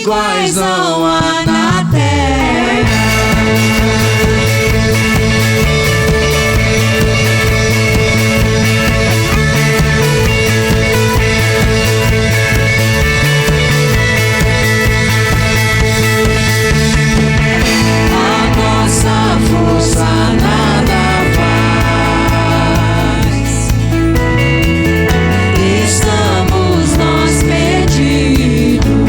iguais não há na terra. A nossa força nada faz. Estamos nós perdidos.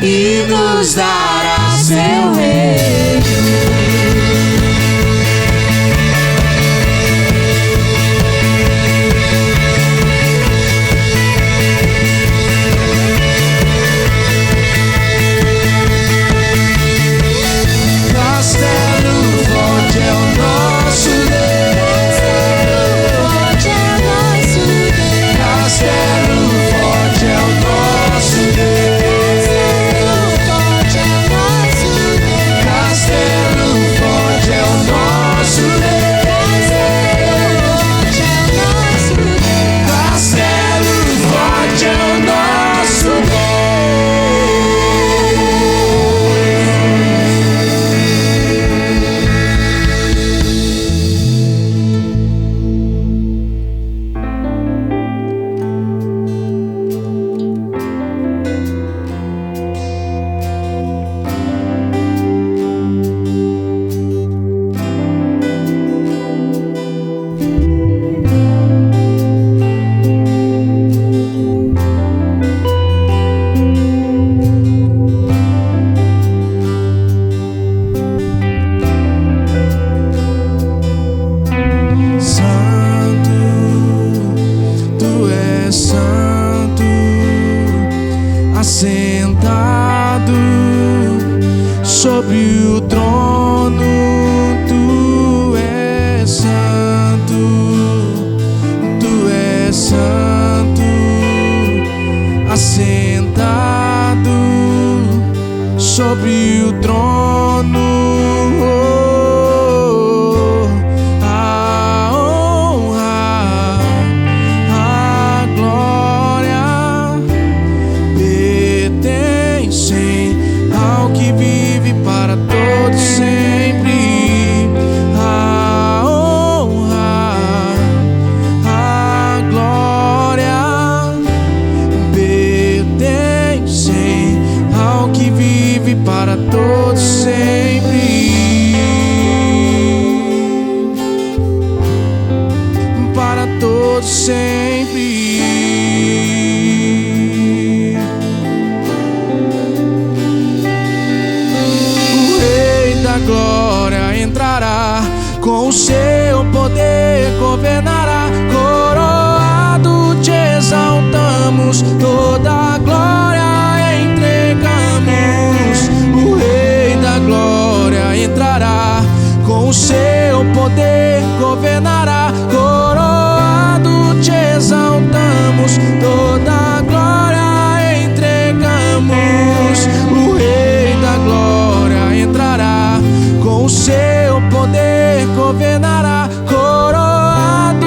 E nos dará seu reino. Castelo forte é o nosso Deus. Castelo forte é o nosso Deus. Sentado sobre o trono, tu és santo. Santo, assentado sobre o trono. A honra, a glória pertencem ao que vive para todos sempre. A honra, a glória pertencem ao que vive para todos sempre. Para todos sempre. O Rei da Glória entrará, com o seu poder governará. Coroado te exaltamos, toda a glória entregamos. O Rei da Glória entrará, com o seu poder governará. Coroado te exaltamos, toda a glória entregamos. O Rei da Glória entrará, com o seu poder governará. Coroado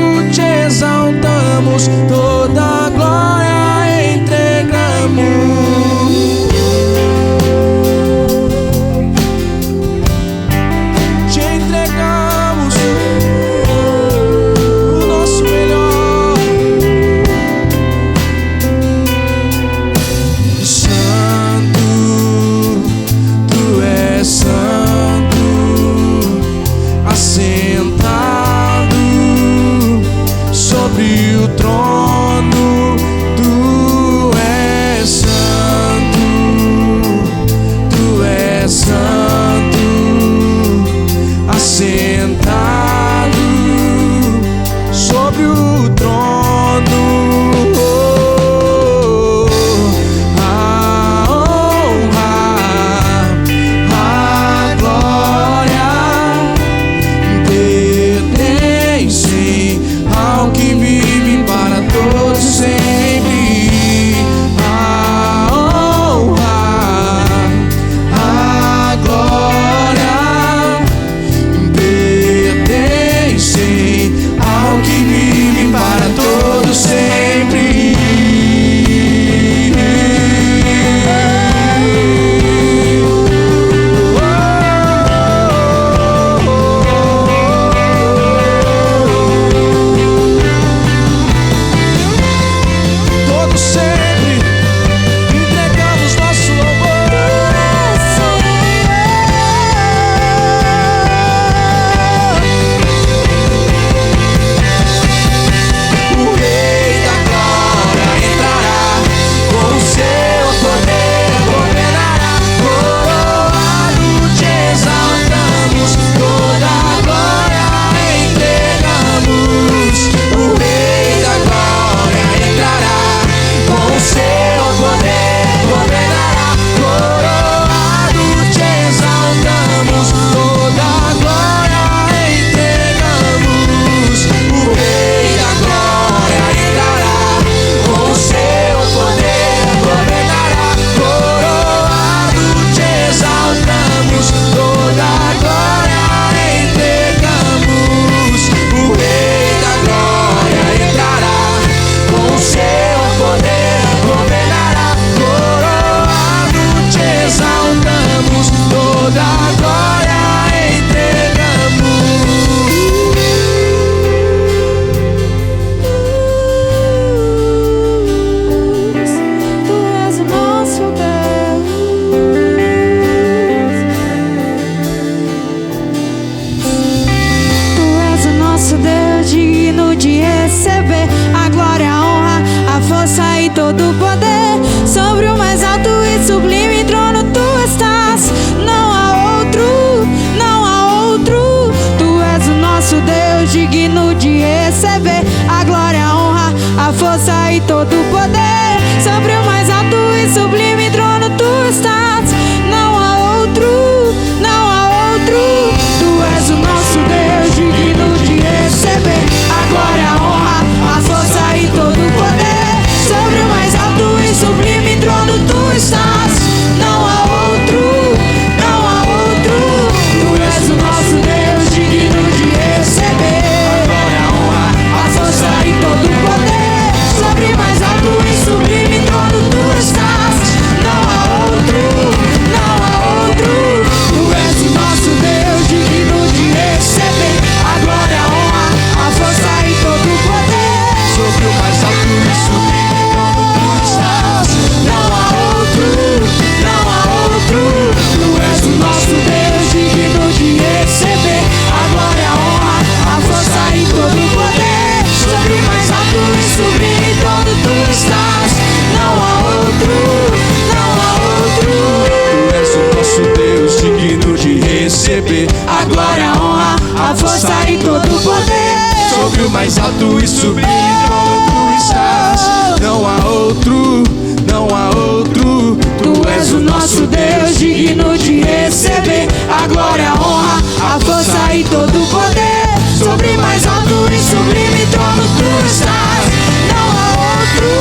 alto e sublime como tu estás. Não há outro, não há outro. Tu és o nosso Deus, digno de receber a glória, a honra, a força e todo o poder. Sobre mais alto e sublime trono tu estás. Não há outro,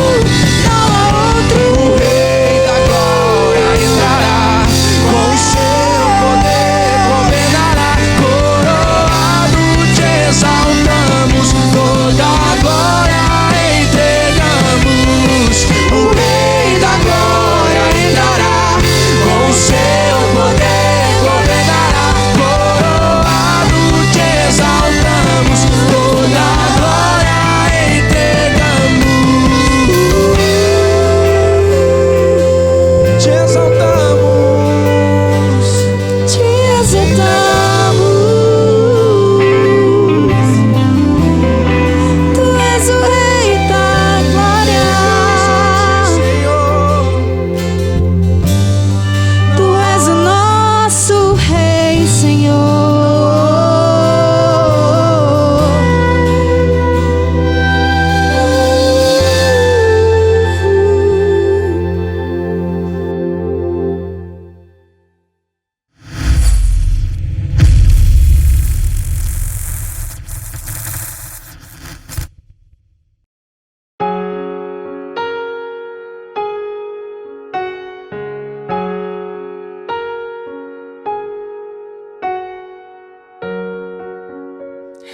não há outro. O Rei da glória entrará, com o seu poder governará. Coroado te exaltamos, toda a glória entregamos. O Rei da glória entrará, com o seu poder governará. Coroado te exaltamos, toda a glória entregamos. Te exaltamos, te exaltamos. Tu és o Rei da glória, Senhor. Tu és o nosso Rei, Senhor.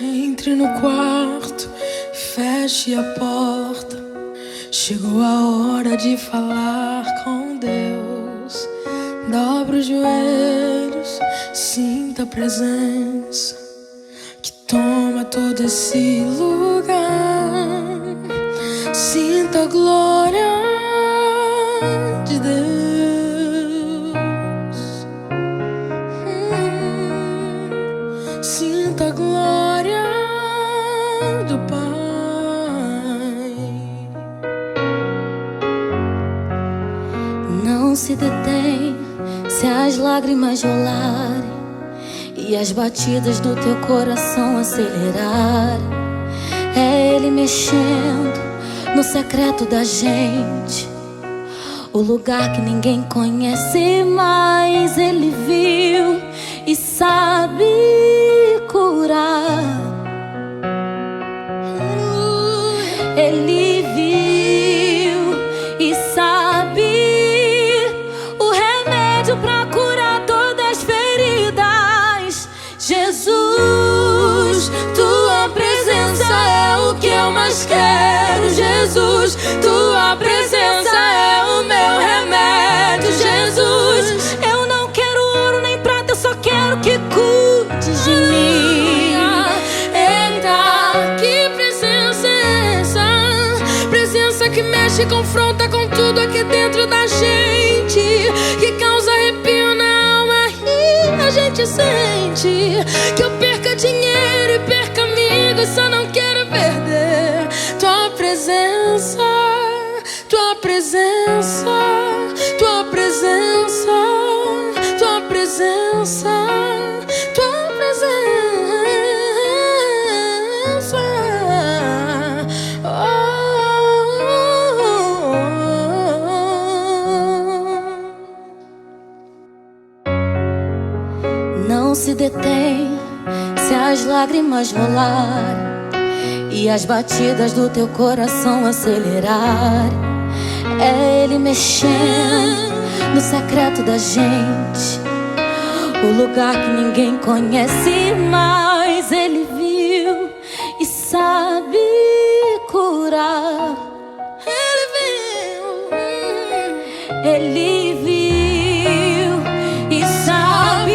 Entre no quarto, feche a porta. Chegou a hora de falar com Deus. Dobra os joelhos, sinta a presença que toma todo esse lugar. Sinta a glória de Deus. Sinta a glória do Pai. Não se detém se as lágrimas rolarem e as batidas do teu coração acelerarem. É Ele mexendo no secreto da gente, o lugar que ninguém conhece, mas Ele viu e sabe curar. Ele viu e sabe o remédio pra curar todas as feridas. Jesus, tua presença é o que eu mais quero. Jesus, tua presença é o meu remédio. Jesus, eu não quero ouro nem prata, eu só quero que cuides de mim. Eita, que presença é essa? Presença que mexe e confronta com tudo aqui dentro da gente, que causa arrepio na alma e a gente sente que eu perca dinheiro e perca amigos, só não quero perder tua presença, tua presença, tua presença, tua presença, tua presença. Não se detém se as lágrimas rolarem e as batidas do teu coração acelerarem. É Ele mexendo no secreto da gente, o lugar que ninguém conhece, mas Ele viu e sabe curar. Ele viu e sabe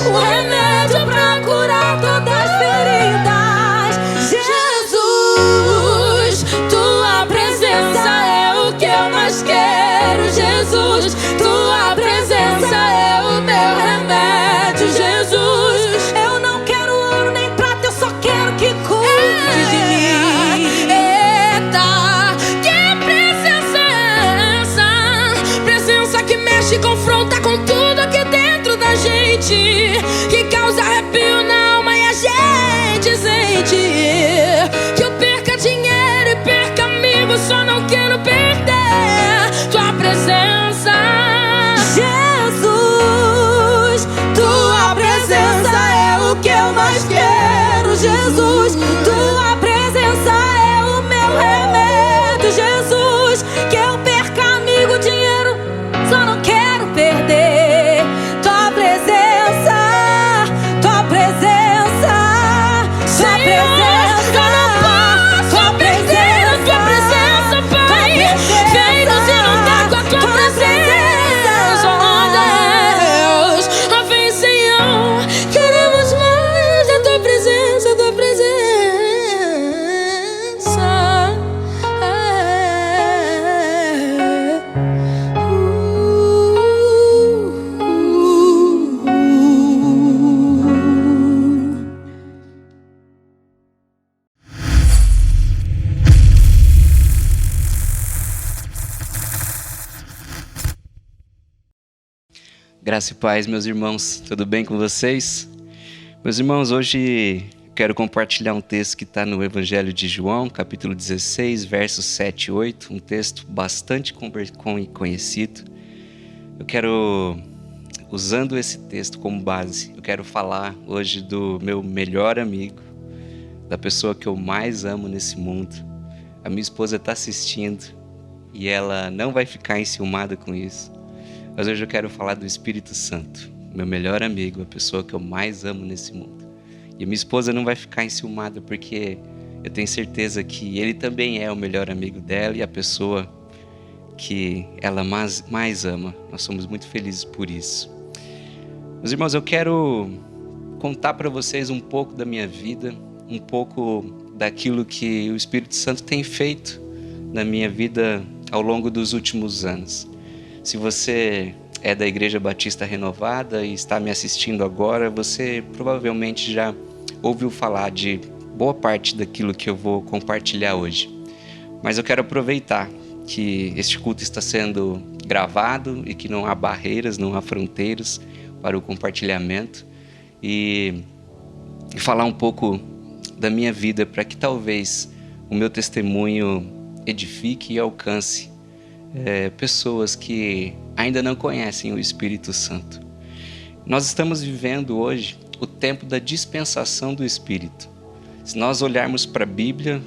o remédio pra curar todas as feridas. Jesus, tua presença é o que eu mais quero. Jesus, tua presença é o meu remédio. Jesus, Eu não quero ouro nem prata, eu só quero que cuide de mim. eita, que presença é essa? Presença que mexe e confronta com tudo aqui dentro da gente, que causa arrepio na alma e a gente sente Graça e paz, meus irmãos, tudo bem com vocês? Meus irmãos, hoje quero compartilhar um texto que está no Evangelho de João, capítulo 16, versos 7 e 8, um texto bastante conhecido. Eu quero, usando esse texto como base, eu quero falar hoje do meu melhor amigo, da pessoa que eu mais amo nesse mundo. A minha esposa está assistindo e ela não vai ficar enciumada com isso. Mas hoje eu quero falar do Espírito Santo, meu melhor amigo, a pessoa que eu mais amo nesse mundo. E a minha esposa não vai ficar enciumada porque eu tenho certeza que ele também é o melhor amigo dela e a pessoa que ela mais ama. Nós somos muito felizes por isso. Meus irmãos, eu quero contar para vocês um pouco da minha vida, um pouco daquilo que o Espírito Santo tem feito na minha vida ao longo dos últimos anos. Se você é da Igreja Batista Renovada e está me assistindo agora, você provavelmente já ouviu falar de boa parte daquilo que eu vou compartilhar hoje. Mas eu quero aproveitar que este culto está sendo gravado e que não há barreiras, não há fronteiras para o compartilhamento e falar um pouco da minha vida para que talvez o meu testemunho edifique e alcance pessoas que ainda não conhecem o Espírito Santo. Nós estamos vivendo hoje o tempo da dispensação do Espírito. Se nós olharmos para a Bíblia,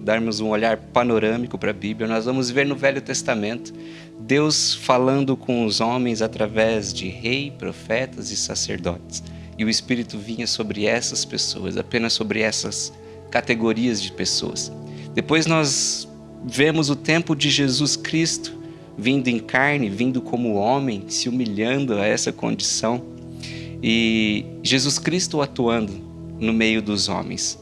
darmos um olhar panorâmico para a Bíblia, nós vamos ver no Velho Testamento Deus falando com os homens através de reis, profetas e sacerdotes. E o Espírito vinha sobre essas pessoas, apenas sobre essas categorias de pessoas. Depois nós vemos o tempo de Jesus Cristo vindo em carne, vindo como homem, se humilhando a essa condição. E Jesus Cristo atuando no meio dos homens,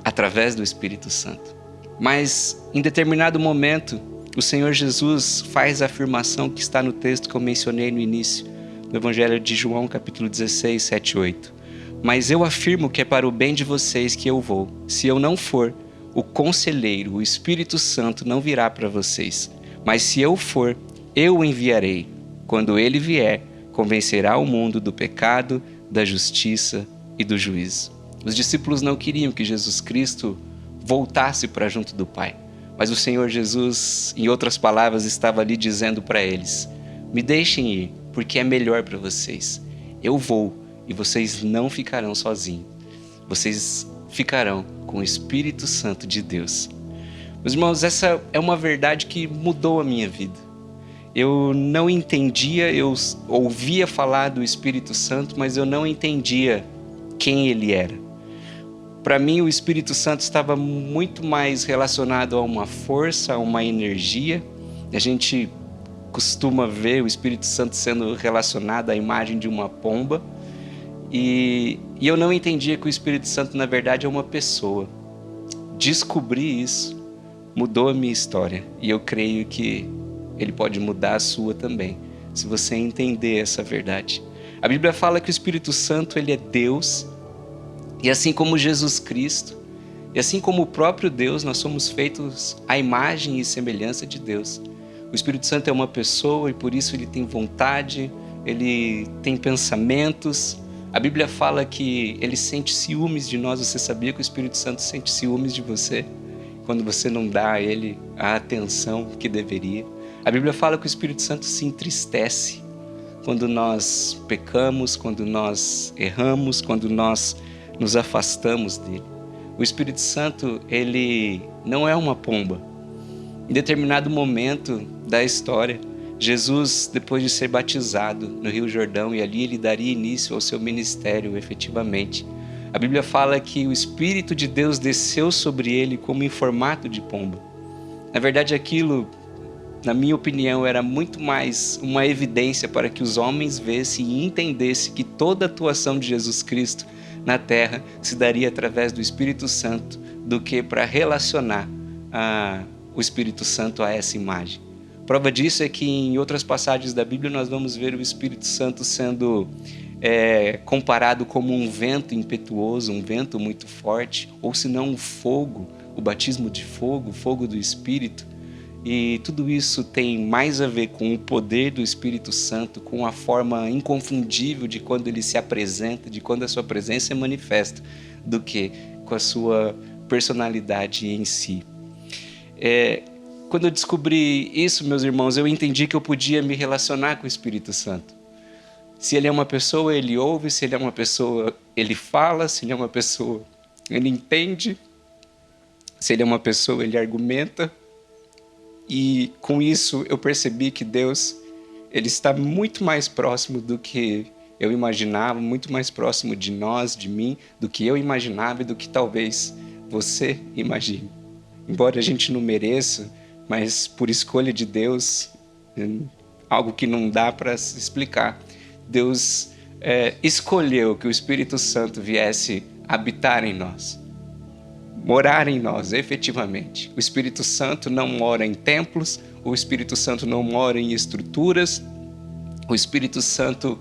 através do Espírito Santo. Mas, em determinado momento, o Senhor Jesus faz a afirmação que está no texto que eu mencionei no início, no Evangelho de João, capítulo 16, 7 e 8. Mas eu afirmo que é para o bem de vocês que eu vou. Se eu não for, o Conselheiro, o Espírito Santo, não virá para vocês. Mas se eu for, eu o enviarei. Quando ele vier, convencerá o mundo do pecado, da justiça e do juízo. Os discípulos não queriam que Jesus Cristo voltasse para junto do Pai. Mas o Senhor Jesus, em outras palavras, estava ali dizendo para eles: me deixem ir, porque é melhor para vocês. Eu vou e vocês não ficarão sozinhos. Vocês ficarão com o Espírito Santo de Deus. Meus irmãos, essa é uma verdade que mudou a minha vida. Eu não entendia, eu ouvia falar do Espírito Santo, mas eu não entendia quem ele era. Para mim, o Espírito Santo estava muito mais relacionado a uma força, a uma energia. A gente costuma ver o Espírito Santo sendo relacionado à imagem de uma pomba. E eu não entendia que o Espírito Santo, na verdade, é uma pessoa. Descobrir isso mudou a minha história. E eu creio que ele pode mudar a sua também, se você entender essa verdade. A Bíblia fala que o Espírito Santo, ele é Deus. E assim como Jesus Cristo, e assim como o próprio Deus, nós somos feitos à imagem e semelhança de Deus. O Espírito Santo é uma pessoa e por isso ele tem vontade, ele tem pensamentos. A Bíblia fala que ele sente ciúmes de nós. Você sabia que o Espírito Santo sente ciúmes de você quando você não dá a ele a atenção que deveria? A Bíblia fala que o Espírito Santo se entristece quando nós pecamos, quando nós erramos, quando nós nos afastamos dele. O Espírito Santo, ele não é uma pomba. Em determinado momento da história, Jesus, depois de ser batizado no Rio Jordão, e ali ele daria início ao seu ministério efetivamente, a Bíblia fala que o Espírito de Deus desceu sobre ele como em formato de pomba. Na verdade, aquilo, na minha opinião, era muito mais uma evidência para que os homens vissem e entendessem que toda a atuação de Jesus Cristo na terra se daria através do Espírito Santo, do que para relacionar o Espírito Santo a essa imagem. Prova disso é que em outras passagens da Bíblia nós vamos ver o Espírito Santo sendo comparado como um vento impetuoso, um vento muito forte, ou se não um fogo, o batismo de fogo, o fogo do Espírito. E tudo isso tem mais a ver com o poder do Espírito Santo, com a forma inconfundível de quando ele se apresenta, de quando a sua presença é manifesta, do que com a sua personalidade em si. Quando eu descobri isso, meus irmãos, eu entendi que eu podia me relacionar com o Espírito Santo. Se ele é uma pessoa, ele ouve. Se ele é uma pessoa, ele fala. Se ele é uma pessoa, ele entende. Se ele é uma pessoa, ele argumenta. E com isso eu percebi que Deus, ele está muito mais próximo do que eu imaginava, muito mais próximo de nós, de mim, do que eu imaginava e do que talvez você imagine. Embora a gente não mereça, mas por escolha de Deus, algo que não dá para se explicar, Deus escolheu que o Espírito Santo viesse habitar em nós, morar em nós, efetivamente. O Espírito Santo não mora em templos, o Espírito Santo não mora em estruturas, o Espírito Santo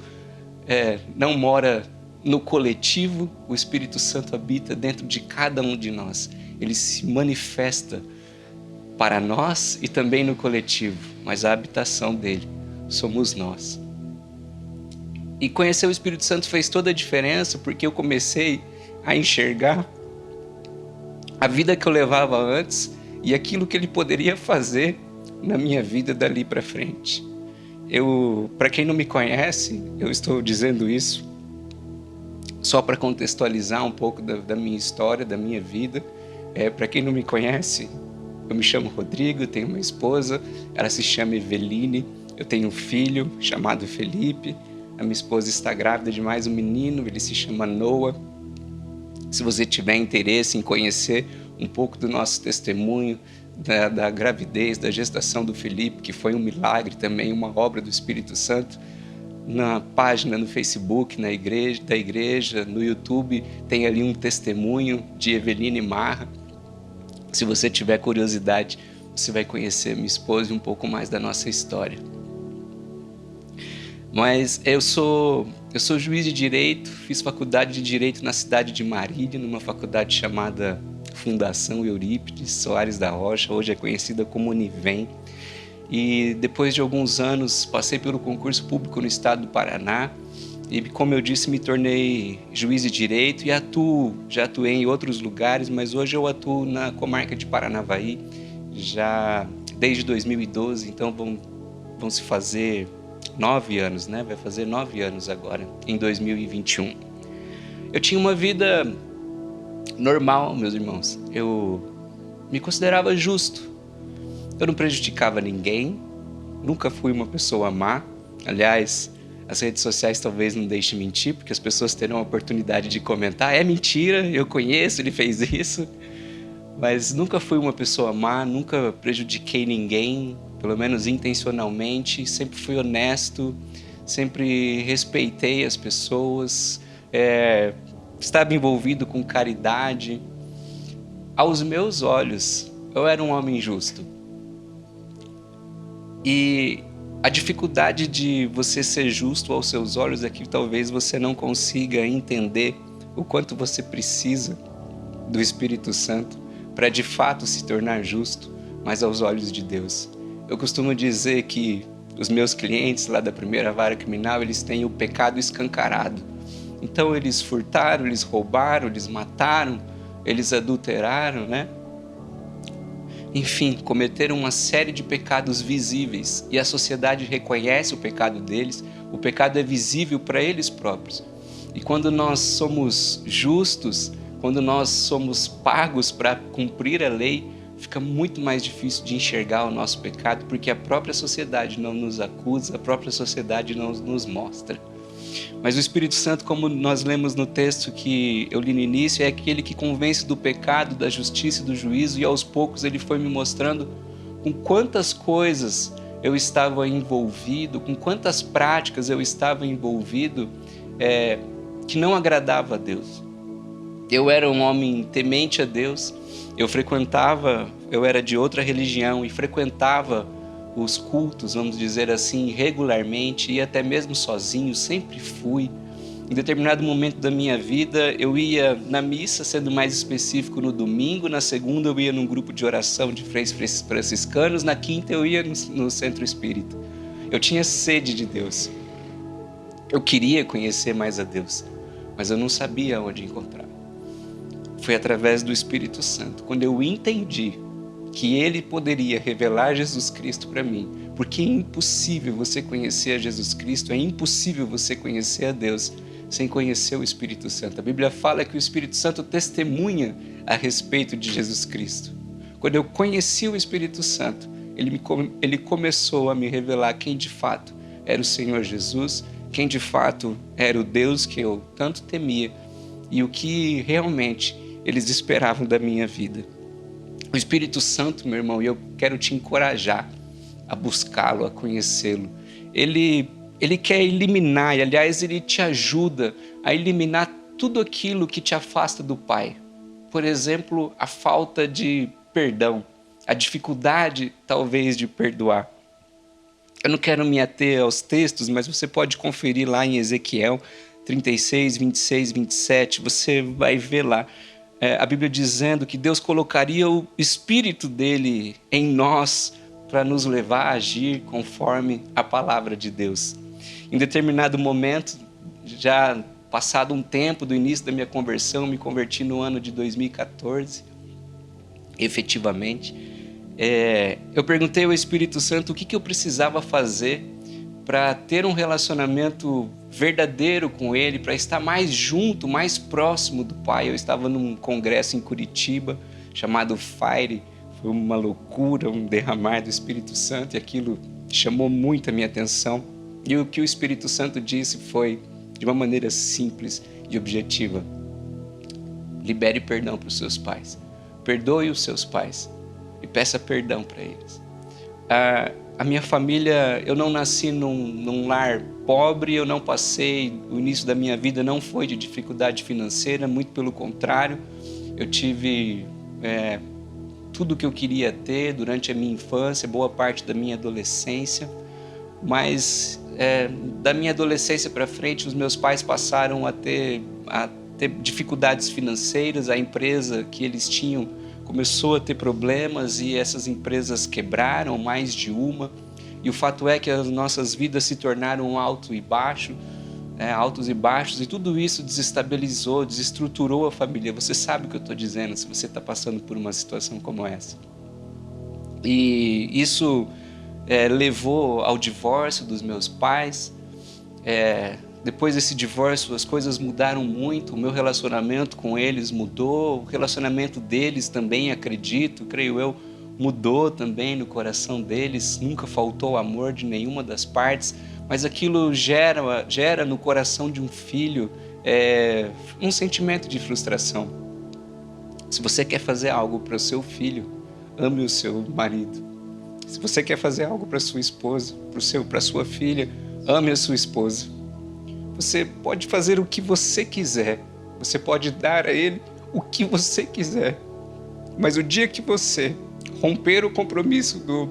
não mora no coletivo, o Espírito Santo habita dentro de cada um de nós. Ele se manifesta para nós e também no coletivo, mas a habitação dele somos nós. E conhecer o Espírito Santo fez toda a diferença, porque eu comecei a enxergar a vida que eu levava antes e aquilo que ele poderia fazer na minha vida dali para frente. Para quem não me conhece, eu estou dizendo isso só para contextualizar um pouco da minha história, da minha vida. Para quem não me conhece, eu me chamo Rodrigo, eu tenho uma esposa, ela se chama Eveline, eu tenho um filho chamado Felipe, a minha esposa está grávida de mais um menino, ele se chama Noah. Se você tiver interesse em conhecer um pouco do nosso testemunho, da gravidez, da gestação do Felipe, que foi um milagre também, uma obra do Espírito Santo, na página no Facebook, da igreja, no YouTube, tem ali um testemunho de Eveline Marra. Se você tiver curiosidade, você vai conhecer minha esposa e um pouco mais da nossa história. Mas eu sou juiz de Direito, fiz faculdade de Direito na cidade de Marília, numa faculdade chamada Fundação Eurípides Soares da Rocha, hoje é conhecida como Univem. E depois de alguns anos passei pelo concurso público no estado do Paraná e, como eu disse, me tornei juiz de Direito e já atuei em outros lugares, mas hoje eu atuo na comarca de Paranavaí já desde 2012, então vão se fazer 9 anos, né? Vai fazer 9 anos agora, em 2021. Eu tinha uma vida normal, meus irmãos. Eu me considerava justo. Eu não prejudicava ninguém. Nunca fui uma pessoa má. Aliás, as redes sociais talvez não deixem mentir, porque as pessoas terão a oportunidade de comentar. É mentira, eu conheço, ele fez isso. Mas nunca fui uma pessoa má, nunca prejudiquei ninguém, pelo menos intencionalmente. Sempre fui honesto, sempre respeitei as pessoas, estava envolvido com caridade. Aos meus olhos, eu era um homem justo. E a dificuldade de você ser justo aos seus olhos é que talvez você não consiga entender o quanto você precisa do Espírito Santo para de fato se tornar justo, mas aos olhos de Deus. Eu costumo dizer que os meus clientes lá da primeira vara criminal, eles têm o pecado escancarado. Então eles furtaram, eles roubaram, eles mataram, eles adulteraram, né? Enfim, cometeram uma série de pecados visíveis e a sociedade reconhece o pecado deles, o pecado é visível para eles próprios. E quando nós somos justos, quando nós somos pagos para cumprir a lei, fica muito mais difícil de enxergar o nosso pecado, porque a própria sociedade não nos acusa, a própria sociedade não nos mostra. Mas o Espírito Santo, como nós lemos no texto que eu li no início, é aquele que convence do pecado, da justiça e do juízo, e aos poucos ele foi me mostrando com quantas coisas eu estava envolvido, com quantas práticas eu estava envolvido que não agradava a Deus. Eu era um homem temente a Deus, eu era de outra religião e frequentava os cultos, vamos dizer assim, regularmente, e até mesmo sozinho, sempre fui. Em determinado momento da minha vida, eu ia na missa, sendo mais específico, no domingo. Na segunda, eu ia num grupo de oração de freios franciscanos. Na quinta, eu ia no centro espírita. Eu tinha sede de Deus. Eu queria conhecer mais a Deus, mas eu não sabia onde encontrar. Foi através do Espírito Santo, quando eu entendi que Ele poderia revelar Jesus Cristo para mim, porque é impossível você conhecer a Jesus Cristo, é impossível você conhecer a Deus sem conhecer o Espírito Santo. A Bíblia fala que o Espírito Santo testemunha a respeito de Jesus Cristo. Quando eu conheci o Espírito Santo, ele começou a me revelar quem de fato era o Senhor Jesus, quem de fato era o Deus que eu tanto temia e o que realmente eles esperavam da minha vida. O Espírito Santo, meu irmão, e eu quero te encorajar a buscá-lo, a conhecê-lo. Ele quer eliminar, e aliás, ele te ajuda a eliminar tudo aquilo que te afasta do Pai. Por exemplo, a falta de perdão, a dificuldade, talvez, de perdoar. Eu não quero me ater aos textos, mas você pode conferir lá em Ezequiel 36, 26, 27, você vai ver lá a Bíblia dizendo que Deus colocaria o Espírito dele em nós para nos levar a agir conforme a palavra de Deus. Em determinado momento, já passado um tempo do início da minha conversão, me converti no ano de 2014, efetivamente. Eu perguntei ao Espírito Santo o que eu precisava fazer para ter um relacionamento verdadeiro com Ele, para estar mais junto, mais próximo do Pai. Eu estava num congresso em Curitiba, chamado Fire. Foi uma loucura, um derramar do Espírito Santo, e aquilo chamou muito a minha atenção. E o que o Espírito Santo disse foi, de uma maneira simples e objetiva: libere perdão para os seus pais. Perdoe os seus pais e peça perdão para eles. A minha família, eu não nasci num lar pobre, eu não passei, o início da minha vida não foi de dificuldade financeira, muito pelo contrário. Eu tive tudo que eu queria ter durante a minha infância, boa parte da minha adolescência, mas da minha adolescência para frente, os meus pais passaram a ter dificuldades financeiras. A empresa que eles tinham começou a ter problemas e essas empresas quebraram, mais de uma. E o fato é que as nossas vidas se tornaram altos e baixos, e tudo isso desestabilizou, desestruturou a família. Você sabe o que eu estou dizendo se você está passando por uma situação como essa. E isso levou ao divórcio dos meus pais. Depois desse divórcio, as coisas mudaram muito, o meu relacionamento com eles mudou, o relacionamento deles também, creio eu, mudou também no coração deles. Nunca faltou amor de nenhuma das partes, mas aquilo gera no coração de um filho um sentimento de frustração. Se você quer fazer algo para o seu filho, ame o seu marido. Se você quer fazer algo para sua esposa, para sua filha, ame a sua esposa. Você pode fazer o que você quiser, você pode dar a ele o que você quiser, mas o dia que você romper o compromisso do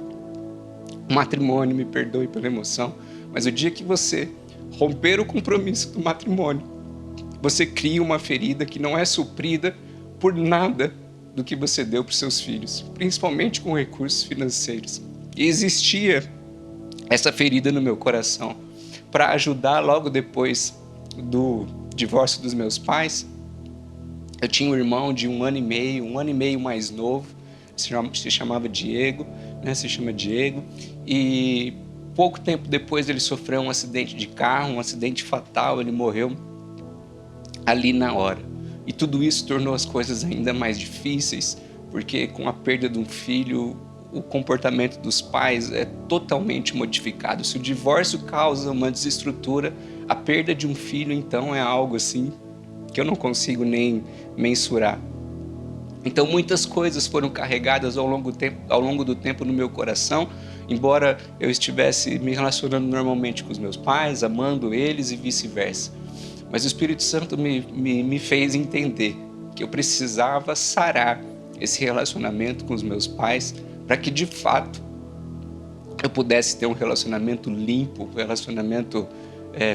matrimônio, me perdoe pela emoção, mas o dia que você romper o compromisso do matrimônio, você cria uma ferida que não é suprida por nada do que você deu para os seus filhos, principalmente com recursos financeiros. E existia essa ferida no meu coração. Para ajudar, logo depois do divórcio dos meus pais, eu tinha um irmão de 1 ano e meio mais novo, se chamava Diego, se chama Diego, e pouco tempo depois ele sofreu um acidente de carro, um acidente fatal, ele morreu ali na hora. E tudo isso tornou as coisas ainda mais difíceis, porque com a perda de um filho, o comportamento dos pais é totalmente modificado. Se o divórcio causa uma desestrutura, a perda de um filho, então, é algo assim que eu não consigo nem mensurar. Então, muitas coisas foram carregadas ao longo do tempo no meu coração, embora eu estivesse me relacionando normalmente com os meus pais, amando eles e vice-versa. Mas o Espírito Santo me fez entender que eu precisava sarar esse relacionamento com os meus pais, para que, de fato, eu pudesse ter um relacionamento limpo, um relacionamento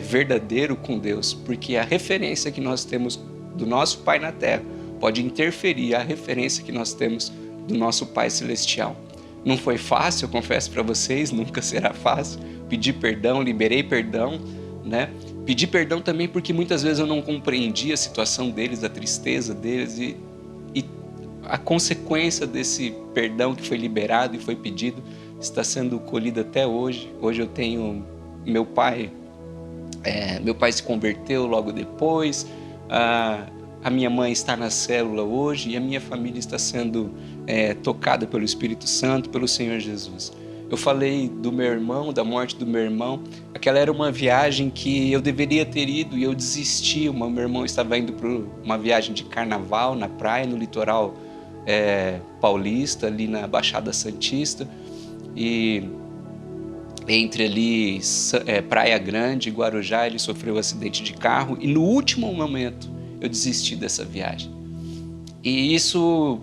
verdadeiro com Deus, porque a referência que nós temos do nosso Pai na Terra pode interferir a referência que nós temos do nosso Pai Celestial. Não foi fácil, eu confesso para vocês, nunca será fácil. Pedi perdão, liberei perdão, né? Pedi perdão também porque muitas vezes eu não compreendi a situação deles, a tristeza deles e a consequência desse perdão que foi liberado e foi pedido está sendo colhida até hoje. Hoje eu tenho meu pai se converteu logo depois, a minha mãe está na célula hoje e a minha família está sendo tocada pelo Espírito Santo, pelo Senhor Jesus. Eu falei do meu irmão, da morte do meu irmão. Aquela era uma viagem que eu deveria ter ido e eu desisti. O meu irmão estava indo para uma viagem de carnaval na praia, no litoral paulista, ali na Baixada Santista. E entre ali Praia Grande e Guarujá, ele sofreu um acidente de carro. E no último momento eu desisti dessa viagem. E isso,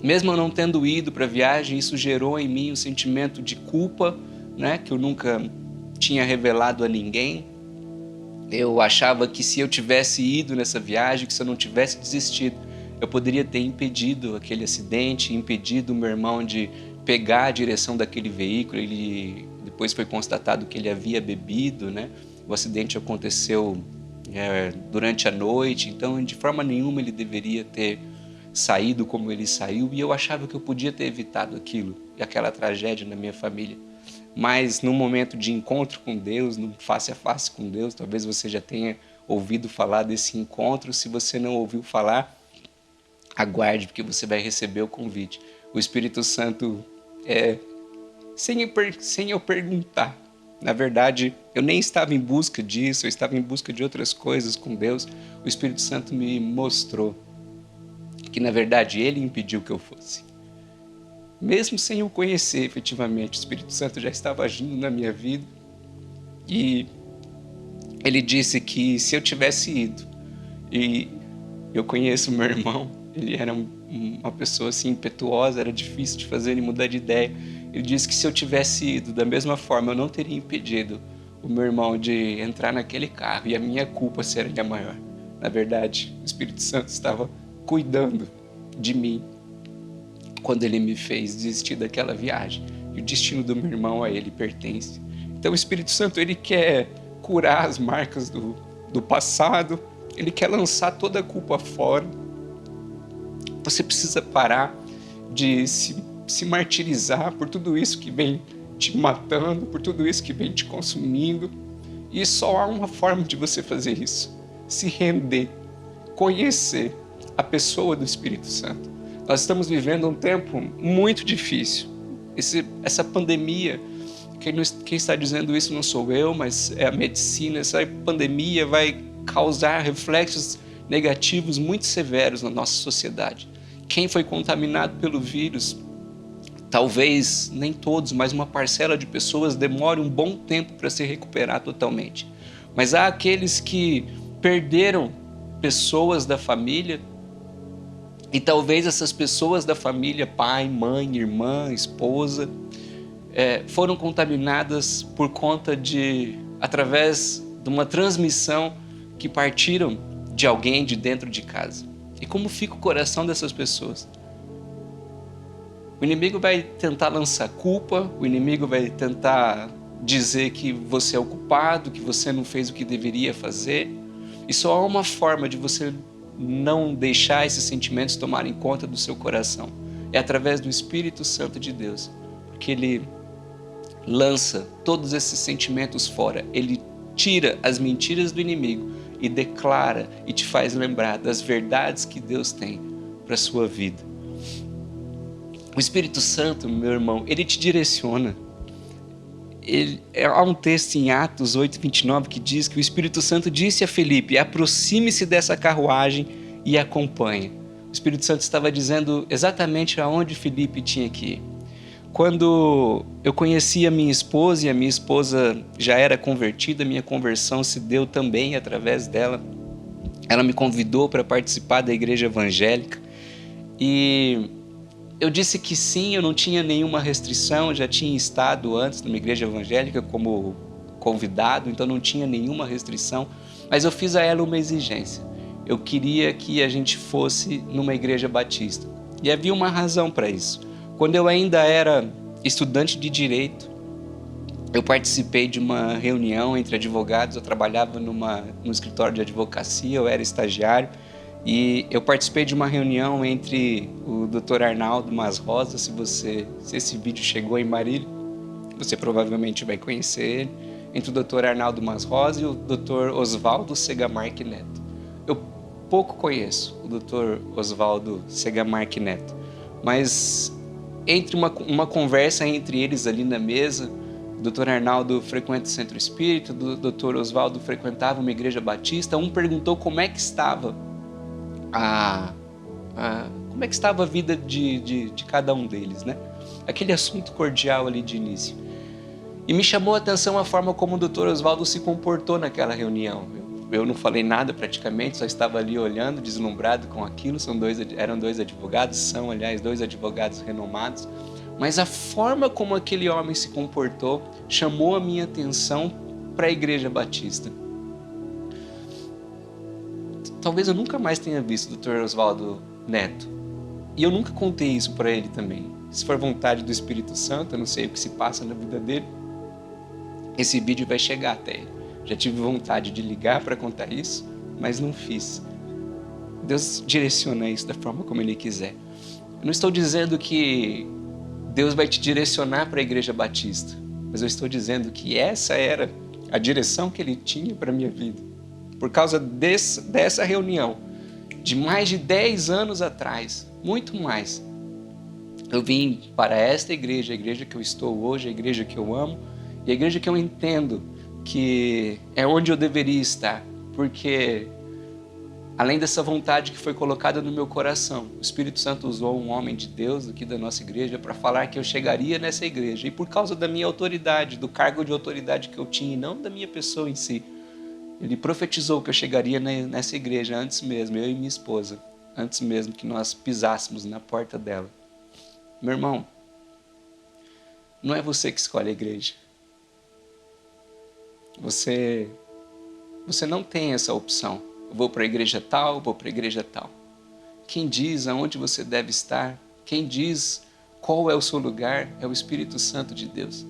mesmo eu não tendo ido para a viagem, isso gerou em mim um sentimento de culpa, né, que eu nunca tinha revelado a ninguém. Eu achava que se eu tivesse ido nessa viagem, que se eu não tivesse desistido, eu poderia ter impedido aquele acidente, impedido o meu irmão de pegar a direção daquele veículo. Depois foi constatado que ele havia bebido, né? O acidente aconteceu durante a noite, então de forma nenhuma ele deveria ter saído como ele saiu, e eu achava que eu podia ter evitado aquilo e aquela tragédia na minha família. Mas no momento de encontro com Deus, no face a face com Deus, talvez você já tenha ouvido falar desse encontro. Se você não ouviu falar, aguarde, porque você vai receber o convite. O Espírito Santo, sem eu perguntar, na verdade, eu nem estava em busca disso, eu estava em busca de outras coisas com Deus. O Espírito Santo me mostrou que, na verdade, Ele impediu que eu fosse. Mesmo sem eu conhecer efetivamente, o Espírito Santo já estava agindo na minha vida. E Ele disse que se eu tivesse ido, e eu conheço meu irmão, ele era uma pessoa assim impetuosa, era difícil de fazer ele mudar de ideia. Ele disse que se eu tivesse ido da mesma forma, eu não teria impedido o meu irmão de entrar naquele carro e a minha culpa seria maior. Na verdade, o Espírito Santo estava cuidando de mim quando ele me fez desistir daquela viagem. E o destino do meu irmão a ele pertence. Então o Espírito Santo, ele quer curar as marcas do passado, ele quer lançar toda a culpa fora. Você precisa parar de se martirizar por tudo isso que vem te matando, por tudo isso que vem te consumindo. E só há uma forma de você fazer isso: se render, conhecer a pessoa do Espírito Santo. Nós estamos vivendo um tempo muito difícil. Essa pandemia, quem está dizendo isso não sou eu, mas é a medicina. Essa pandemia vai causar reflexos negativos muito severos na nossa sociedade. Quem foi contaminado pelo vírus, talvez nem todos, mas uma parcela de pessoas demore um bom tempo para se recuperar totalmente. Mas há aqueles que perderam pessoas da família, e talvez essas pessoas da família, pai, mãe, irmã, esposa, foram contaminadas por conta através de uma transmissão que partiram de alguém de dentro de casa. E como fica o coração dessas pessoas? O inimigo vai tentar lançar culpa, o inimigo vai tentar dizer que você é o culpado, que você não fez o que deveria fazer. E só há uma forma de você não deixar esses sentimentos tomarem conta do seu coração. É através do Espírito Santo de Deus. Porque Ele lança todos esses sentimentos fora. Ele tira as mentiras do inimigo e declara e te faz lembrar das verdades que Deus tem para a sua vida. O Espírito Santo, meu irmão, ele te direciona. Há um texto em Atos 8:29 que diz que o Espírito Santo disse a Felipe: aproxime-se dessa carruagem e acompanhe. O Espírito Santo estava dizendo exatamente aonde Felipe tinha que ir. Quando eu conheci a minha esposa, e a minha esposa já era convertida, minha conversão se deu também através dela. Ela me convidou para participar da igreja evangélica e eu disse que sim, eu não tinha nenhuma restrição, já tinha estado antes numa igreja evangélica como convidado, então não tinha nenhuma restrição, mas eu fiz a ela uma exigência. Eu queria que a gente fosse numa igreja batista. E havia uma razão para isso. Quando eu ainda era estudante de direito, eu participei de uma reunião entre advogados. Eu trabalhava no escritório de advocacia, eu era estagiário, e eu participei de uma reunião entre o Dr. Arnaldo Mas Rosa. Se esse vídeo chegou em Marília, você provavelmente vai conhecer ele, entre o Dr. Arnaldo Mas Rosa e o Dr. Oswaldo Segamarque Neto. Eu pouco conheço o Dr. Oswaldo Segamarque Neto, mas entre uma conversa entre eles ali na mesa, o Dr. Arnaldo frequenta o Centro Espírita, o Dr. Oswaldo frequentava uma igreja batista. Um perguntou como é que estava a vida de cada um deles, né? Aquele assunto cordial ali de início. E me chamou a atenção a forma como o Dr. Oswaldo se comportou naquela reunião. Eu não falei nada praticamente, só estava ali olhando, deslumbrado com aquilo. Eram dois advogados, são, aliás, dois advogados renomados. Mas a forma como aquele homem se comportou chamou a minha atenção para a Igreja Batista. Talvez eu nunca mais tenha visto o Dr. Oswaldo Neto. E eu nunca contei isso para ele também. Se for vontade do Espírito Santo, eu não sei o que se passa na vida dele, esse vídeo vai chegar até ele. Já tive vontade de ligar para contar isso, mas não fiz. Deus direciona isso da forma como Ele quiser. Eu não estou dizendo que Deus vai te direcionar para a Igreja Batista, mas eu estou dizendo que essa era a direção que Ele tinha para a minha vida. Por causa dessa reunião, de mais de 10 anos atrás, muito mais, eu vim para esta igreja, a igreja que eu estou hoje, a igreja que eu amo, e a igreja que eu entendo que é onde eu deveria estar, porque além dessa vontade que foi colocada no meu coração, o Espírito Santo usou um homem de Deus aqui da nossa igreja para falar que eu chegaria nessa igreja, e por causa da minha autoridade, do cargo de autoridade que eu tinha, e não da minha pessoa em si, ele profetizou que eu chegaria nessa igreja antes mesmo, eu e minha esposa, antes mesmo que nós pisássemos na porta dela. Meu irmão, não é você que escolhe a igreja. Você não tem essa opção. Eu vou para a igreja tal, vou para a igreja tal. Quem diz aonde você deve estar, quem diz qual é o seu lugar, é o Espírito Santo de Deus.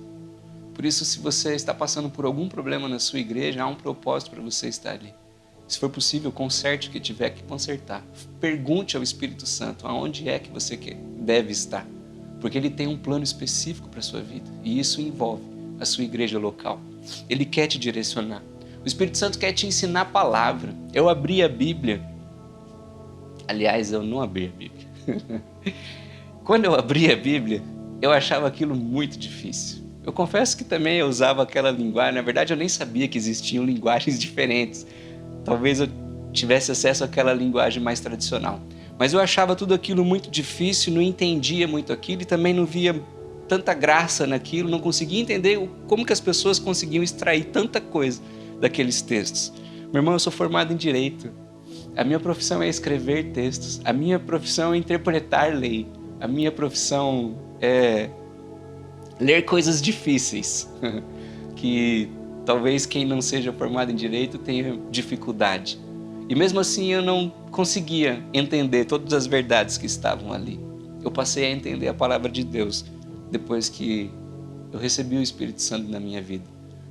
Por isso, se você está passando por algum problema na sua igreja, há um propósito para você estar ali. Se for possível, conserte o que tiver que consertar. Pergunte ao Espírito Santo aonde é que você deve estar. Porque Ele tem um plano específico para a sua vida. E isso envolve a sua igreja local. Ele quer te direcionar. O Espírito Santo quer te ensinar a palavra. Eu abri a Bíblia. Aliás, eu não abri a Bíblia. Quando eu abri a Bíblia, eu achava aquilo muito difícil. Eu confesso que também eu usava aquela linguagem. Na verdade, eu nem sabia que existiam linguagens diferentes. Talvez eu tivesse acesso àquela linguagem mais tradicional. Mas eu achava tudo aquilo muito difícil, não entendia muito aquilo e também não via tanta graça naquilo, não conseguia entender como que as pessoas conseguiam extrair tanta coisa daqueles textos. Meu irmão, eu sou formado em Direito. A minha profissão é escrever textos. A minha profissão é interpretar lei. A minha profissão é ler coisas difíceis, que talvez quem não seja formado em Direito tenha dificuldade. E mesmo assim eu não conseguia entender todas as verdades que estavam ali. Eu passei a entender a palavra de Deus depois que eu recebi o Espírito Santo na minha vida.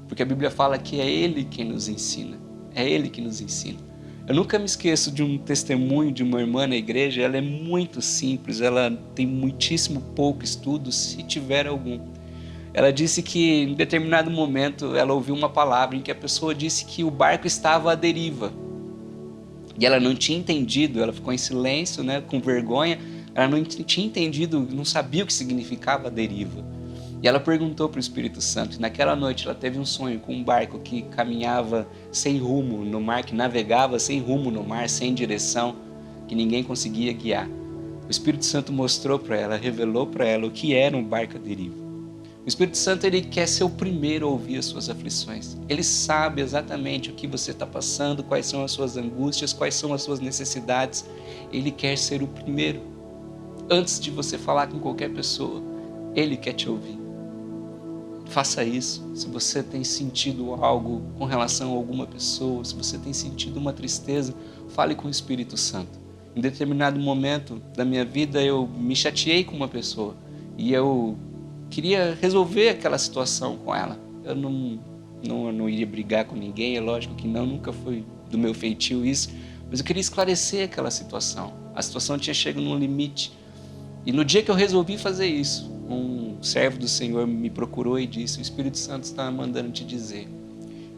Porque a Bíblia fala que é Ele quem nos ensina. É Ele que nos ensina. Eu nunca me esqueço de um testemunho de uma irmã na igreja. Ela é muito simples, ela tem muitíssimo pouco estudo, se tiver algum. Ela disse que em determinado momento ela ouviu uma palavra em que a pessoa disse que o barco estava à deriva. E ela não tinha entendido, ela ficou em silêncio, né, com vergonha. Ela não tinha entendido, não sabia o que significava a deriva. E ela perguntou para o Espírito Santo. E naquela noite ela teve um sonho com um barco que caminhava sem rumo no mar, que navegava sem rumo no mar, sem direção, que ninguém conseguia guiar. O Espírito Santo mostrou para ela, revelou para ela o que era um barco à deriva. O Espírito Santo, ele quer ser o primeiro a ouvir as suas aflições. Ele sabe exatamente o que você está passando, quais são as suas angústias, quais são as suas necessidades. Ele quer ser o primeiro. Antes de você falar com qualquer pessoa, Ele quer te ouvir. faça isso. Se você tem sentido algo com relação a alguma pessoa, se você tem sentido uma tristeza, fale com o Espírito Santo. Em determinado momento da minha vida, eu me chateei com uma pessoa e eu queria resolver aquela situação com ela. Eu não iria brigar com ninguém, é lógico que não, nunca foi do meu feitio isso, mas eu queria esclarecer aquela situação. A situação tinha chegado num limite. E no dia que eu resolvi fazer isso, um servo do Senhor me procurou e disse: o Espírito Santo está mandando te dizer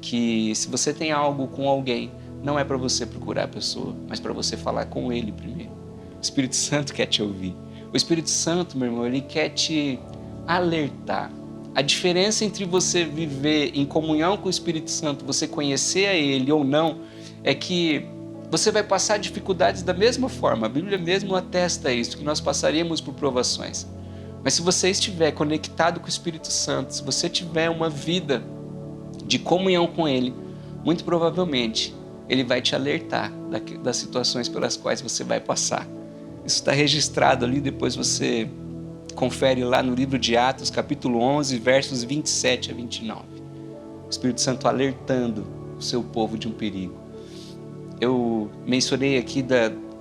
que se você tem algo com alguém, não é para você procurar a pessoa, mas para você falar com ele primeiro. O Espírito Santo quer te ouvir. O Espírito Santo, meu irmão, ele quer te alertar. A diferença entre você viver em comunhão com o Espírito Santo, você conhecer a ele ou não, é que você vai passar dificuldades da mesma forma. A Bíblia mesmo atesta isso, que nós passaríamos por provações. Mas se você estiver conectado com o Espírito Santo, se você tiver uma vida de comunhão com ele, muito provavelmente ele vai te alertar das situações pelas quais você vai passar. Isso está registrado ali, depois você confere lá no livro de Atos, capítulo 11, versos 27 a 29. O Espírito Santo alertando o seu povo de um perigo. Eu mencionei aqui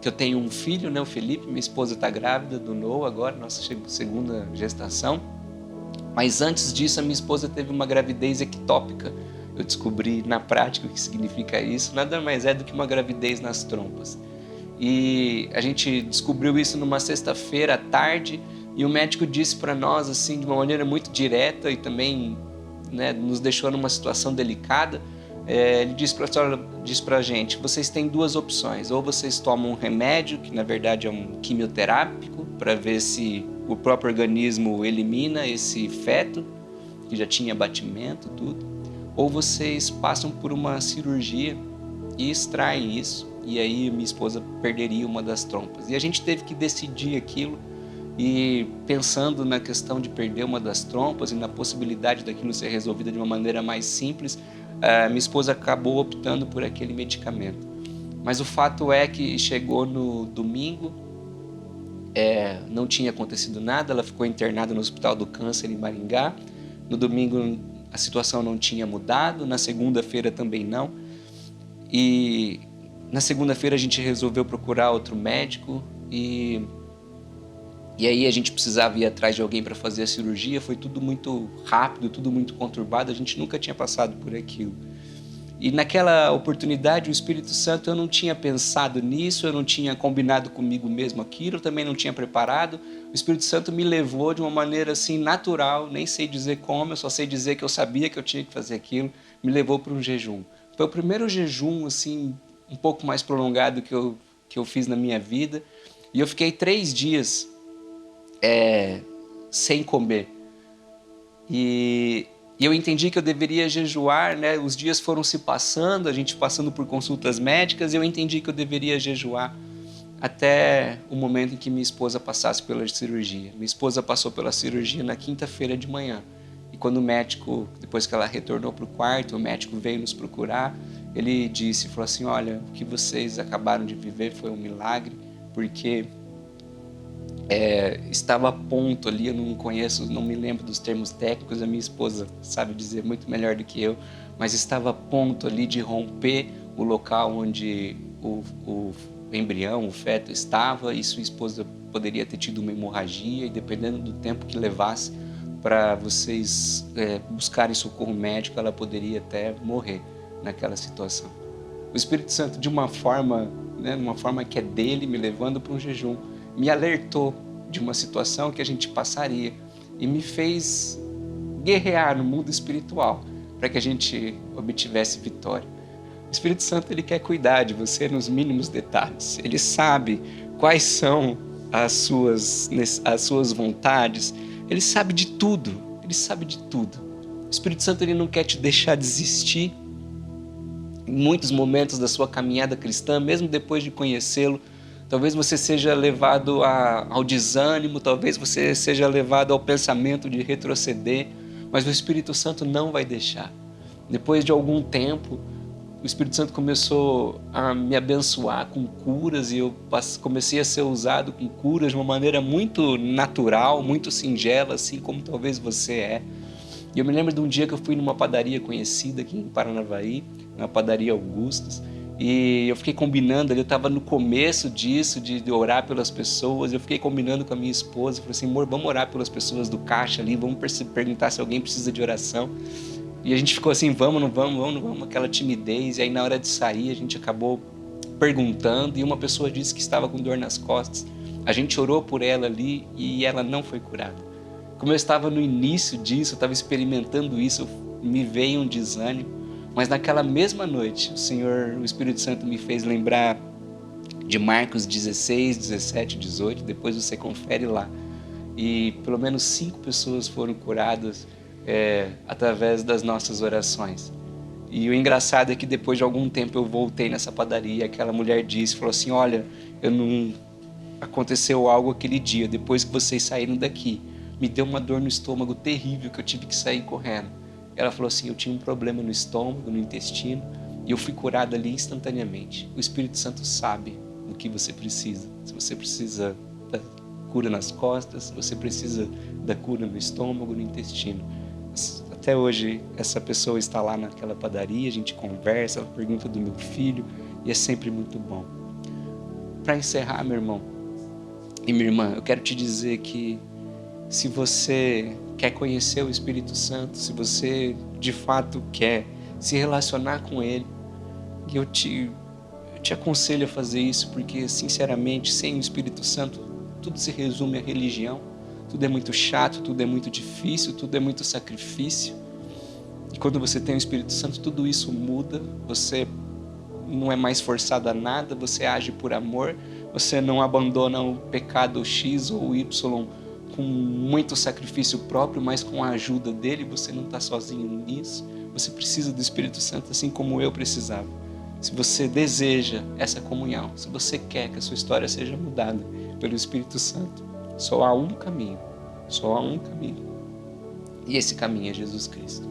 que eu tenho um filho, né, o Felipe, minha esposa está grávida do Noah agora, nossa segunda gestação. Mas antes disso, a minha esposa teve uma gravidez ectópica. Eu descobri na prática o que significa isso. Nada mais é do que uma gravidez nas trompas. E a gente descobriu isso numa sexta-feira à tarde, e o médico disse para nós, assim, de uma maneira muito direta e também, né, nos deixou numa situação delicada. Ele disse para a gente: vocês têm duas opções, ou vocês tomam um remédio, que na verdade é um quimioterápico, para ver se o próprio organismo elimina esse feto, que já tinha abatimento, tudo, ou vocês passam por uma cirurgia e extraem isso, e aí minha esposa perderia uma das trompas. E a gente teve que decidir aquilo, e pensando na questão de perder uma das trompas e na possibilidade daquilo ser resolvido de uma maneira mais simples, minha esposa acabou optando por aquele medicamento. Mas o fato é que chegou no domingo, não tinha acontecido nada, ela ficou internada no Hospital do Câncer em Maringá. No domingo a situação não tinha mudado, na segunda-feira também não. E na segunda-feira a gente resolveu procurar outro médico e aí a gente precisava ir atrás de alguém para fazer a cirurgia. Foi tudo muito rápido, tudo muito conturbado, a gente nunca tinha passado por aquilo. E naquela oportunidade o Espírito Santo, eu não tinha pensado nisso, eu não tinha combinado comigo mesmo aquilo, eu também não tinha preparado. O Espírito Santo me levou de uma maneira assim natural, nem sei dizer como, eu só sei dizer que eu sabia que eu tinha que fazer aquilo, me levou para um jejum. Foi o primeiro jejum assim, um pouco mais prolongado que eu fiz na minha vida, e eu fiquei 3 dias sem comer. E eu entendi que eu deveria jejuar, né? Os dias foram se passando, a gente passando por consultas médicas, e eu entendi que eu deveria jejuar até o momento em que minha esposa passasse pela cirurgia. Minha esposa passou pela cirurgia na quinta-feira de manhã. E quando o médico, depois que ela retornou para o quarto, o médico veio nos procurar, ele falou assim: olha, o que vocês acabaram de viver foi um milagre, porque estava a ponto ali, eu não me lembro dos termos técnicos, a minha esposa sabe dizer muito melhor do que eu, mas estava a ponto ali de romper o local onde o embrião, o feto estava, e sua esposa poderia ter tido uma hemorragia, e dependendo do tempo que levasse para vocês buscarem socorro médico, ela poderia até morrer naquela situação. O Espírito Santo, de uma forma que é dele, me levando para um jejum, me alertou de uma situação que a gente passaria e me fez guerrear no mundo espiritual para que a gente obtivesse vitória. O Espírito Santo, ele quer cuidar de você nos mínimos detalhes. Ele sabe quais são as suas vontades. Ele sabe de tudo. Ele sabe de tudo. O Espírito Santo, ele não quer te deixar desistir. Em muitos momentos da sua caminhada cristã, mesmo depois de conhecê-lo, talvez você seja levado ao desânimo, talvez você seja levado ao pensamento de retroceder, mas o Espírito Santo não vai deixar. Depois de algum tempo, o Espírito Santo começou a me abençoar com curas, e eu comecei a ser usado com curas de uma maneira muito natural, muito singela, assim como talvez você é. E eu me lembro de um dia que eu fui numa padaria conhecida aqui em Paranavaí, na padaria Augustus, e eu fiquei combinando ali, eu estava no começo disso, de orar pelas pessoas, eu fiquei combinando com a minha esposa, falei assim, amor, vamos orar pelas pessoas do caixa ali, vamos perguntar se alguém precisa de oração. E a gente ficou assim, vamos, não vamos, aquela timidez, e aí na hora de sair a gente acabou perguntando, e uma pessoa disse que estava com dor nas costas. A gente orou por ela ali e ela não foi curada. Como eu estava no início disso, eu estava experimentando isso, me veio um desânimo. Mas naquela mesma noite, o Espírito Santo me fez lembrar de Marcos 16, 17, 18, depois você confere lá. E pelo menos 5 pessoas foram curadas através das nossas orações. E o engraçado é que depois de algum tempo eu voltei nessa padaria, aquela mulher falou assim, olha, aconteceu algo aquele dia, depois que vocês saíram daqui, me deu uma dor no estômago terrível que eu tive que sair correndo. Ela falou assim, eu tinha um problema no estômago, no intestino, e eu fui curada ali instantaneamente. O Espírito Santo sabe o que você precisa. Se você precisa da cura nas costas, se você precisa da cura no estômago, no intestino. Até hoje, essa pessoa está lá naquela padaria, a gente conversa, ela pergunta do meu filho, e é sempre muito bom. Para encerrar, meu irmão e minha irmã, eu quero te dizer que se você quer conhecer o Espírito Santo, se você de fato quer se relacionar com Ele, eu te aconselho a fazer isso, porque sinceramente, sem o Espírito Santo, tudo se resume à religião, tudo é muito chato, tudo é muito difícil, tudo é muito sacrifício. E quando você tem o Espírito Santo, tudo isso muda, você não é mais forçado a nada, você age por amor, você não abandona o pecado X ou Y com muito sacrifício próprio, mas com a ajuda dele, você não está sozinho nisso. Você precisa do Espírito Santo assim como eu precisava. Se você deseja essa comunhão, se você quer que a sua história seja mudada pelo Espírito Santo, só há um caminho. E esse caminho é Jesus Cristo.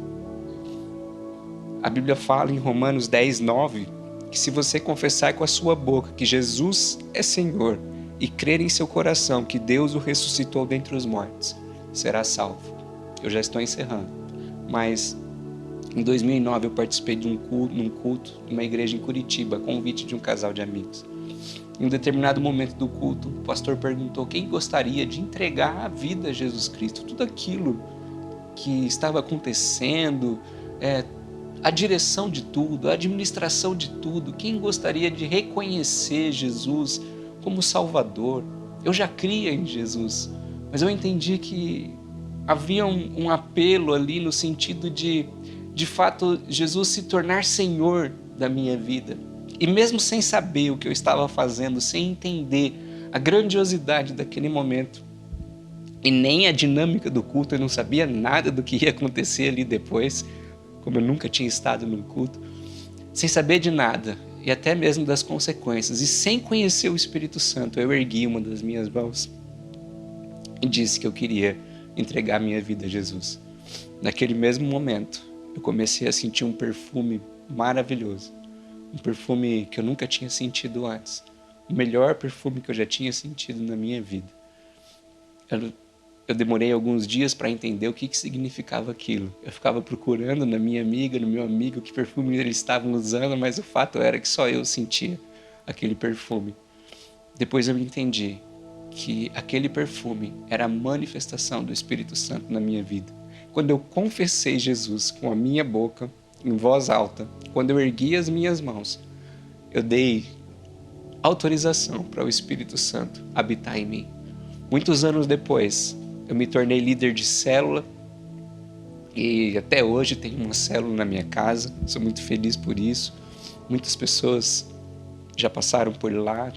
A Bíblia fala em Romanos 10, 9, que se você confessar com a sua boca que Jesus é Senhor e crer em seu coração que Deus o ressuscitou dentre os mortos, será salvo. Eu já estou encerrando, mas em 2009 eu participei de num culto numa igreja em Curitiba, a convite de um casal de amigos. Em um determinado momento do culto, o pastor perguntou quem gostaria de entregar a vida a Jesus Cristo, tudo aquilo que estava acontecendo, a direção de tudo, a administração de tudo, quem gostaria de reconhecer Jesus como Salvador. Eu já cria em Jesus, mas eu entendi que havia um apelo ali no sentido de fato, Jesus se tornar Senhor da minha vida. E mesmo sem saber o que eu estava fazendo, sem entender a grandiosidade daquele momento, e nem a dinâmica do culto, eu não sabia nada do que ia acontecer ali depois, como eu nunca tinha estado num culto, sem saber de nada, e até mesmo das consequências, e sem conhecer o Espírito Santo, eu ergui uma das minhas mãos e disse que eu queria entregar minha vida a Jesus. Naquele mesmo momento, eu comecei a sentir um perfume maravilhoso, um perfume que eu nunca tinha sentido antes, o melhor perfume que eu já tinha sentido na minha vida. Eu demorei alguns dias para entender o que significava aquilo. Eu ficava procurando na minha amiga, no meu amigo, que perfume eles estavam usando, mas o fato era que só eu sentia aquele perfume. Depois eu entendi que aquele perfume era a manifestação do Espírito Santo na minha vida. Quando eu confessei Jesus com a minha boca, em voz alta, quando eu ergui as minhas mãos, eu dei autorização para o Espírito Santo habitar em mim. Muitos anos depois, eu me tornei líder de célula e até hoje tenho uma célula na minha casa, sou muito feliz por isso. Muitas pessoas já passaram por lá,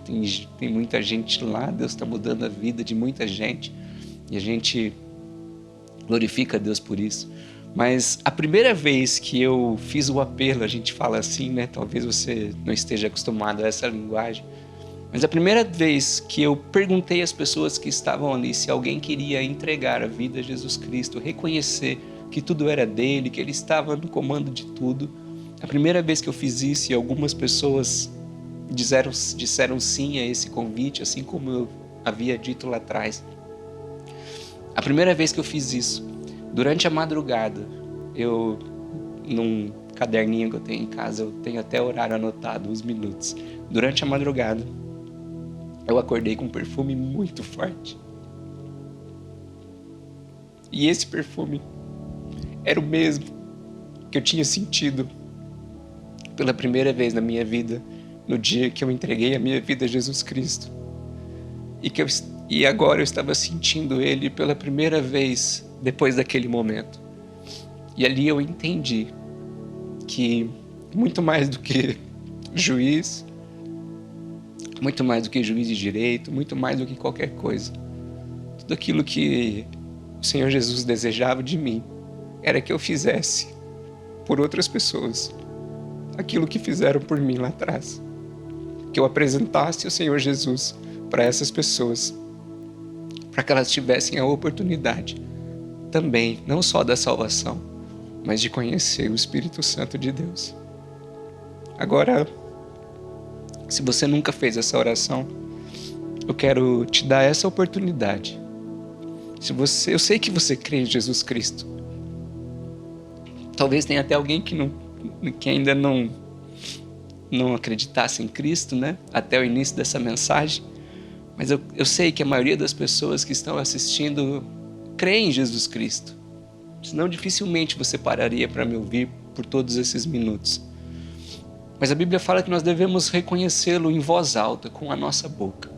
tem muita gente lá, Deus está mudando a vida de muita gente e a gente glorifica a Deus por isso. Mas a primeira vez que eu fiz o apelo, a gente fala assim, né? Talvez você não esteja acostumado a essa linguagem, mas a primeira vez que eu perguntei às pessoas que estavam ali se alguém queria entregar a vida a Jesus Cristo, reconhecer que tudo era dele, que ele estava no comando de tudo, a primeira vez que eu fiz isso e algumas pessoas disseram sim a esse convite, assim como eu havia dito lá atrás. A primeira vez que eu fiz isso, Durante a madrugada, num caderninho que eu tenho em casa, eu tenho até horário anotado, os minutos. Durante a madrugada, eu acordei com um perfume muito forte. E esse perfume era o mesmo que eu tinha sentido pela primeira vez na minha vida, no dia que eu entreguei a minha vida a Jesus Cristo. E agora eu estava sentindo Ele pela primeira vez depois daquele momento. E ali eu entendi que muito mais do que juiz, muito mais do que juiz de direito, muito mais do que qualquer coisa, tudo aquilo que o Senhor Jesus desejava de mim era que eu fizesse por outras pessoas aquilo que fizeram por mim lá atrás. Que eu apresentasse o Senhor Jesus para essas pessoas, para que elas tivessem a oportunidade também, não só da salvação, mas de conhecer o Espírito Santo de Deus. Agora, se você nunca fez essa oração, eu quero te dar essa oportunidade. Eu sei que você crê em Jesus Cristo. Talvez tenha até alguém que ainda não acreditasse em Cristo, né? Até o início dessa mensagem. Mas eu sei que a maioria das pessoas que estão assistindo crê em Jesus Cristo. Senão dificilmente você pararia para me ouvir por todos esses minutos. Mas a Bíblia fala que nós devemos reconhecê-lo em voz alta, com a nossa boca.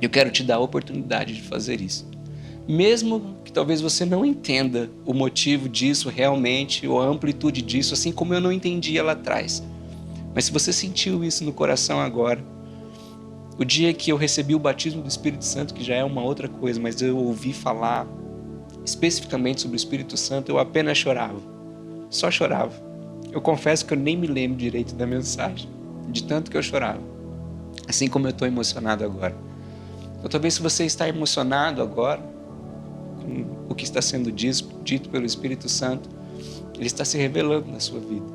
Eu quero te dar a oportunidade de fazer isso. Mesmo que talvez você não entenda o motivo disso realmente, ou a amplitude disso, assim como eu não entendia lá atrás. Mas se você sentiu isso no coração agora, o dia que eu recebi o batismo do Espírito Santo, que já é uma outra coisa, mas eu ouvi falar especificamente sobre o Espírito Santo, eu apenas chorava. Só chorava. Eu confesso que eu nem me lembro direito da mensagem, de tanto que eu chorava. Assim como eu estou emocionado agora. Então talvez se você está emocionado agora, com o que está sendo dito pelo Espírito Santo, Ele está se revelando na sua vida.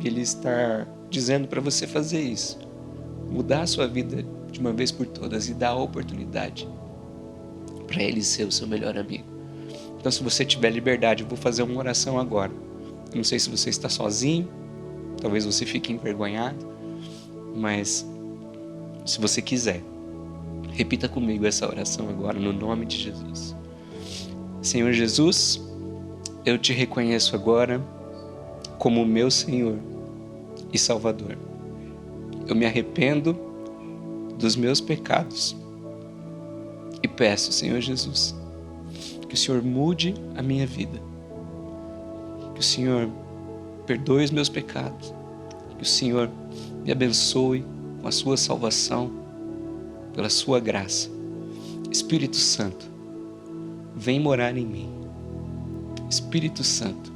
E Ele está dizendo para você fazer isso. Mudar a sua vida de uma vez por todas e dar a oportunidade para Ele ser o seu melhor amigo. Então se você tiver liberdade, eu vou fazer uma oração agora. Eu não sei se você está sozinho, talvez você fique envergonhado, mas se você quiser, repita comigo essa oração agora, no nome de Jesus. Senhor Jesus, eu te reconheço agora como meu Senhor e Salvador. Eu me arrependo dos meus pecados e peço, Senhor Jesus, que o Senhor mude a minha vida, que o Senhor perdoe os meus pecados, que o Senhor me abençoe com a sua salvação, pela sua graça. Espírito Santo, vem morar em mim. Espírito Santo,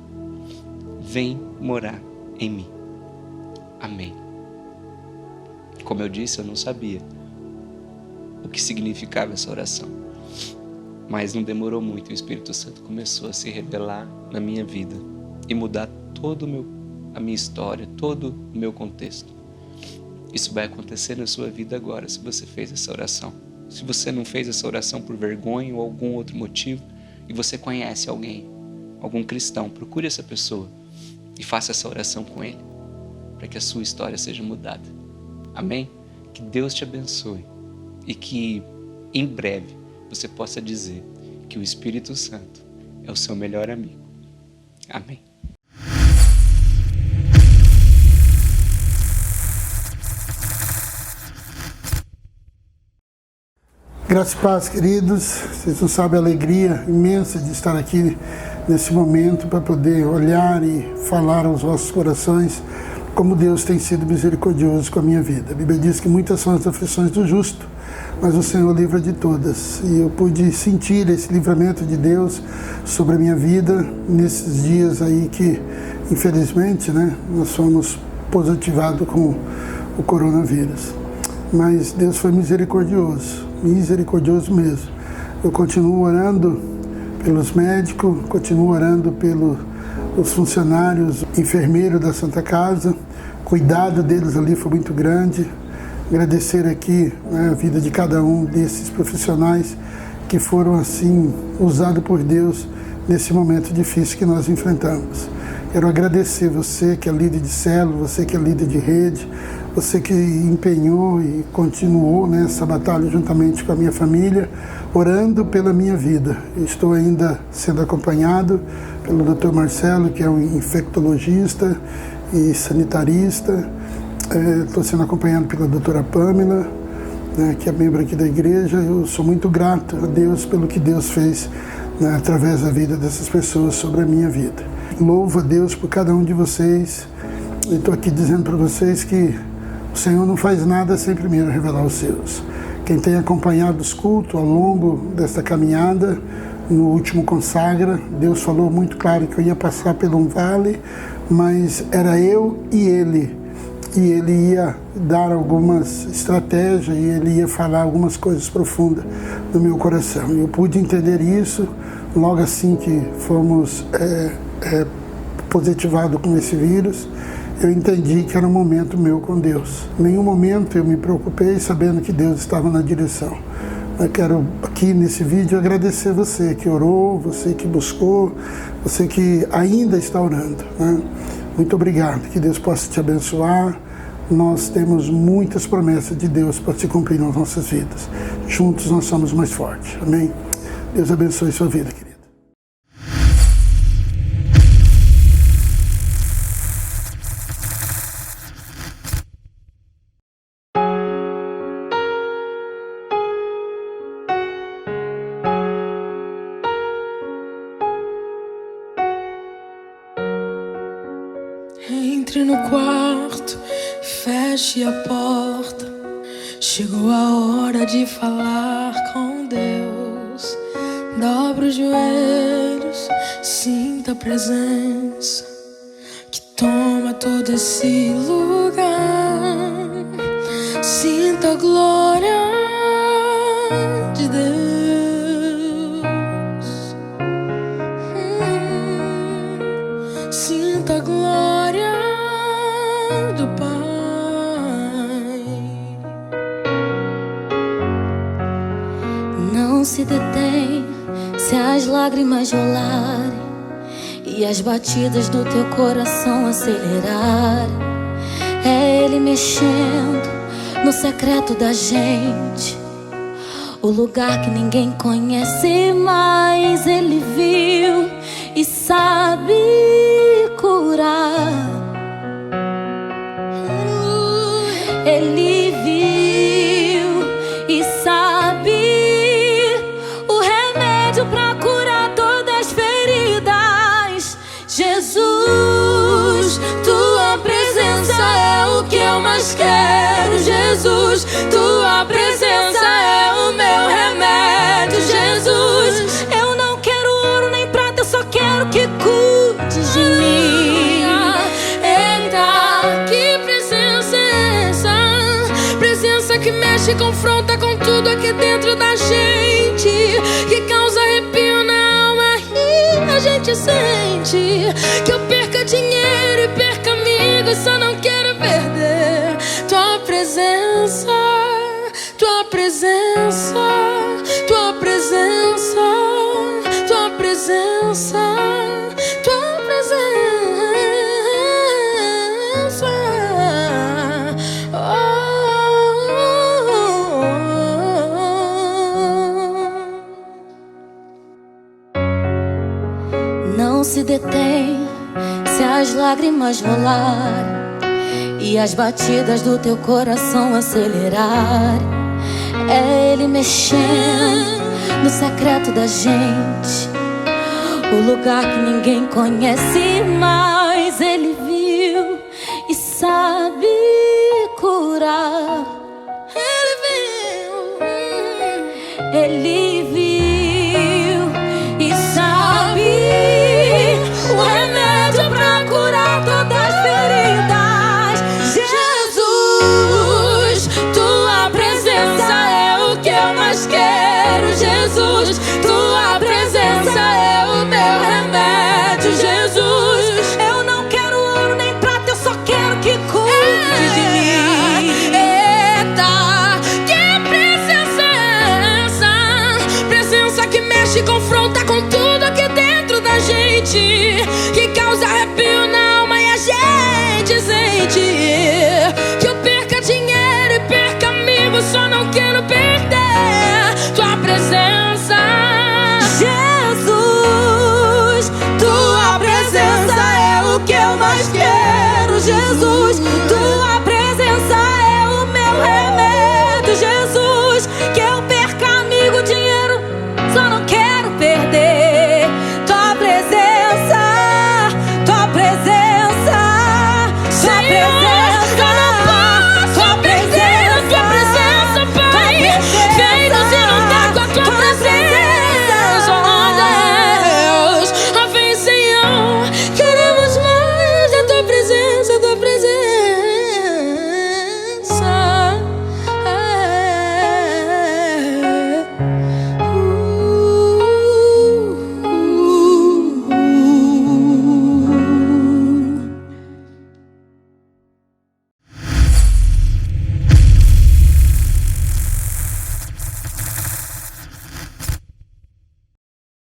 vem morar em mim. Amém. Como eu disse, eu não sabia o que significava essa oração, mas não demorou muito. O Espírito Santo começou a se revelar na minha vida e mudar toda a minha história, todo o meu contexto. Isso vai acontecer na sua vida agora, se você fez essa oração. Se você não fez essa oração por vergonha ou algum outro motivo, e você conhece alguém, algum cristão, procure essa pessoa e faça essa oração com ele, para que a sua história seja mudada. Amém? Que Deus te abençoe e que em breve você possa dizer que o Espírito Santo é o seu melhor amigo. Amém. Graças e paz, queridos. Vocês não sabem a alegria imensa de estar aqui nesse momento para poder olhar e falar aos vossos corações como Deus tem sido misericordioso com a minha vida. A Bíblia diz que muitas são as aflições do justo, mas o Senhor livra de todas. E eu pude sentir esse livramento de Deus sobre a minha vida nesses dias aí que, infelizmente, nós fomos positivados com o coronavírus. Mas Deus foi misericordioso mesmo. Eu continuo orando pelos médicos, continuo orando pelos funcionários, enfermeiros da Santa Casa. O cuidado deles ali foi muito grande. Agradecer aqui a vida de cada um desses profissionais que foram assim usados por Deus nesse momento difícil que nós enfrentamos. Quero agradecer você que é líder de célula, você que é líder de rede, você que empenhou e continuou nessa batalha juntamente com a minha família, orando pela minha vida. Estou ainda sendo acompanhado pelo Dr. Marcelo, que é um infectologista e sanitarista. Estou sendo acompanhado pela doutora Pamela, que é membro aqui da igreja. Eu sou muito grato a Deus pelo que Deus fez, através da vida dessas pessoas sobre a minha vida. Louvo a Deus por cada um de vocês. E estou aqui dizendo para vocês que o Senhor não faz nada sem primeiro revelar os seus. Quem tem acompanhado os cultos ao longo desta caminhada, no último Consagra, Deus falou muito claro que eu ia passar por um vale, mas era eu e Ele. E Ele ia dar algumas estratégias e Ele ia falar algumas coisas profundas no meu coração. E eu pude entender isso logo assim que fomos positivados com esse vírus. Eu entendi que era um momento meu com Deus. Em nenhum momento eu me preocupei sabendo que Deus estava na direção. Eu quero aqui nesse vídeo agradecer você que orou, você que buscou, você que ainda está orando, Muito obrigado, que Deus possa te abençoar. Nós temos muitas promessas de Deus para se cumprir nas nossas vidas. Juntos nós somos mais fortes. Amém? Deus abençoe sua vida, querido. Entre no quarto, feche a porta. Chegou a hora de falar com Deus. Dobra os joelhos, sinta a presença que toma todo esse lugar. Sinta a glória de Deus. Sinta a glória do Pai. Não se detém se as lágrimas rolarem e as batidas do teu coração acelerarem. É Ele mexendo no secreto da gente, o lugar que ninguém conhece, mas Ele viu e sabe curar. Ele viu e sabe o remédio para curar todas as feridas. Jesus, tua presença é o que eu mais quero. Jesus, tua presença é o meu remédio. Jesus, eu não quero ouro nem prata, eu só quero que cuides de mim. Eita, que presença é essa? Presença que mexe e confronta com tudo aqui dentro da gente, que causa arrepio na alma e a gente sente que eu perca dinheiro e perca amigos, só não quero perder tua presença, tua presença, tua presença, tua presença, tua presença. Não se detém se as lágrimas rolarem e as batidas do teu coração acelerarem. É Ele mexendo no secreto da gente, o lugar que ninguém conhece, mas Ele viu e sabe curar. Ele viu e sabe o remédio pra curar todas as feridas. Jesus, tua presença é o que eu mais quero. Jesus, tua presença é o meu remédio. Jesus, Eu não quero ouro nem prata, eu só quero que cuide de mim. eita, que presença é essa? Presença que mexe e confronta com tudo aqui dentro da gente, que causa arrepio na alma e a gente sente. Que eu perca dinheiro e perca amigos, só não quero perder tua presença. Jesus, tua presença é o que eu mais quero. Jesus, tua